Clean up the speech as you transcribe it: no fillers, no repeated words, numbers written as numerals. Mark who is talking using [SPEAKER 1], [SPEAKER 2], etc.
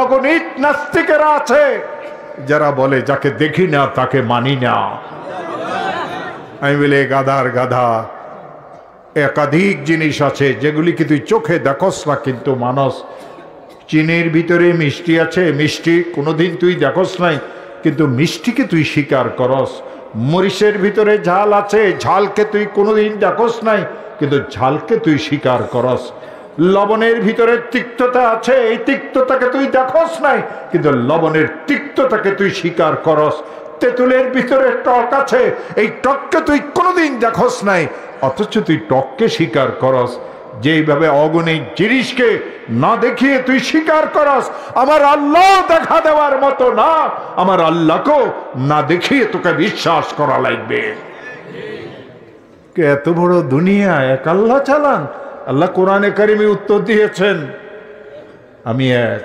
[SPEAKER 1] অগণিত নাস্তিকেরা আছে যারা বলে যাকে দেখি না তাকে মানি না। আমি বলে গাধার গাধা, একাধিক জিনিস আছে যেগুলিকে তুই চোখে দেখস না কিন্তু মানস। চিনির ভিতরে মিষ্টি আছে, মিষ্টি কোনোদিন তুই দেখস নাই কিন্তু মিষ্টিকে তুই স্বীকার করস। মরিচের ভিতরে ঝাল আছে, ঝালকে তুই কোনোদিন দেখস নাই কিন্তু ঝালকে তুই স্বীকার করস। লবণের ভিতরে তিক্ততা আছে, এই তিক্ততাকে তুই দেখস নাই কিন্তু লবণের তিক্ততাকে তুই স্বীকার করস। তেঁতুলের ভিতরে টক আছে, এই টককে তুই কোনোদিন দেখস নাই অথচ তুই টককে স্বীকার করস। যেইভাবে অগণিত জিনিসকে না দেখিয়ে তুই স্বীকার করস, আমার আল্লাহ দেখা দেওয়ার মতো না, আমার আল্লাহকেও না দেখিয়ে তোকে বিশ্বাস করা লাগবে। এত বড় দুনিয়া এক আল্লাহ চালান। আল্লাহ কোরআনে কারিমে উত্তর দিয়েছেন, আমি এক।